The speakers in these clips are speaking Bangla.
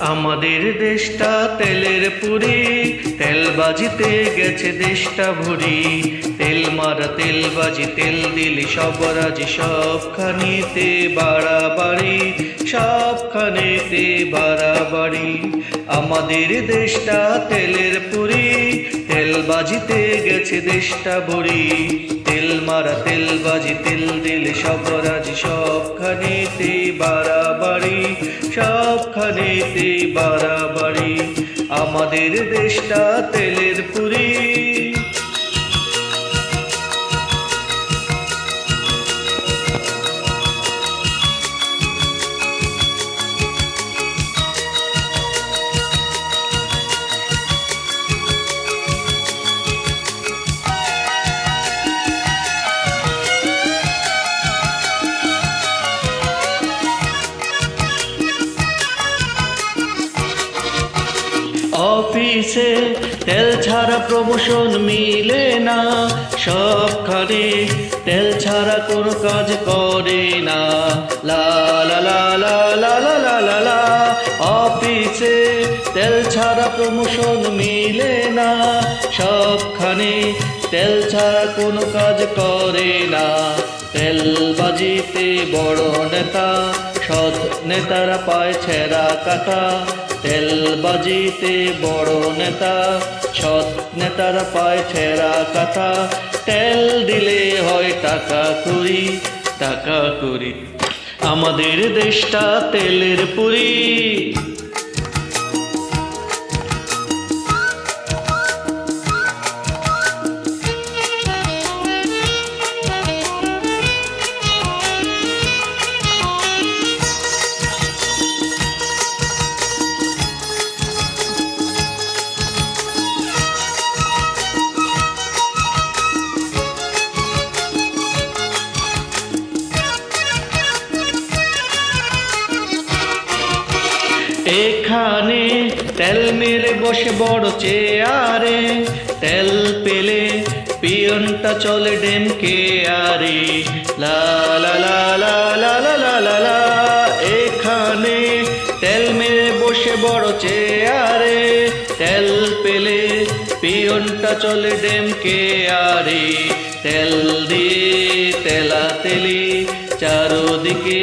আমাদের দেশটা তেলের পুরি, তেলবাজিতে গেছে দেশটা ভরি। তেল মারা তেলবাজি, তেল দিলে সব রাজি, সবখানেতে বাড়াবাড়ি, সবখানেতে বাড়াবাড়ি। আমাদের দেশটা তেলের পুরি, তেলবাজিতে গেছে দেশটা ভরি। তেল মারা তেলবাজি, তেল দিলে সব রাজি, সবখানেতে বাড়াবাড়ি, সবখানেতে বাড়াবাড়ি। আমাদের দেশটা তেলের পুরি। অফিসে তেল ছাড়া প্রমোশন মিলে না, সবখানে তেল ছাড়া কোনো কাজ করে না। লা লা লা লা লা লা লা লা লা। অফিসে তেল ছাড়া প্রমোশন মিলে না, সবখানে তেল ছাড়া কোনো কাজ করে না। তেলবাজিতে বড় নেতা, সৎ নেতারা পায় ছেঁড়া কাটা। তেলবাজিতে বড় নেতা, সৎ নেতারা পায় ছেঁড়া কাটা। তেল দিলে হয় টাকা করি, টাকা করি। আমাদের দেশটা তেলের পুরি। এখানে তেল মেরে বসে বড় চেয়ারে, তেল পেলে পিয়নটা চলে ডেমকে আরে। লা লা লা লা লা লা লা লা লা। এখানে তেল মেরে বসে বড় চেয়ারে, তেল পেলে পিয়নটা চলে ডেমকে আরে। তেল দিয়ে তেলা তেলি, চারোদিকে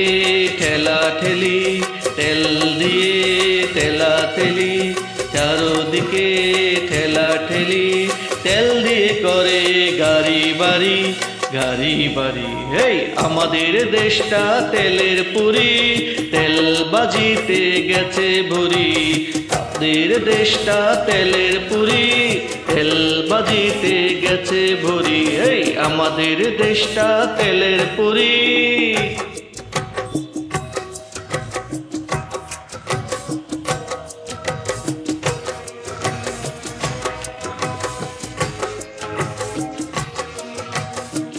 ঠেলা ঠেলি। তেল দিয়ে তেলা তেলি, চারোদিকে ঠেলা ঠেলি। তেল দিয়ে করে গাড়ি বাড়ি, গাড়ি বাড়ি। হেই আমাদের দেশটা তেলের পুরি, তেলবাজিতে গেছে ভরি। আমাদের দেশটা তেলের পুরি, তেলবাজিতে গেছে ভরি। হেই আমাদের দেশটা তেলের পুরি।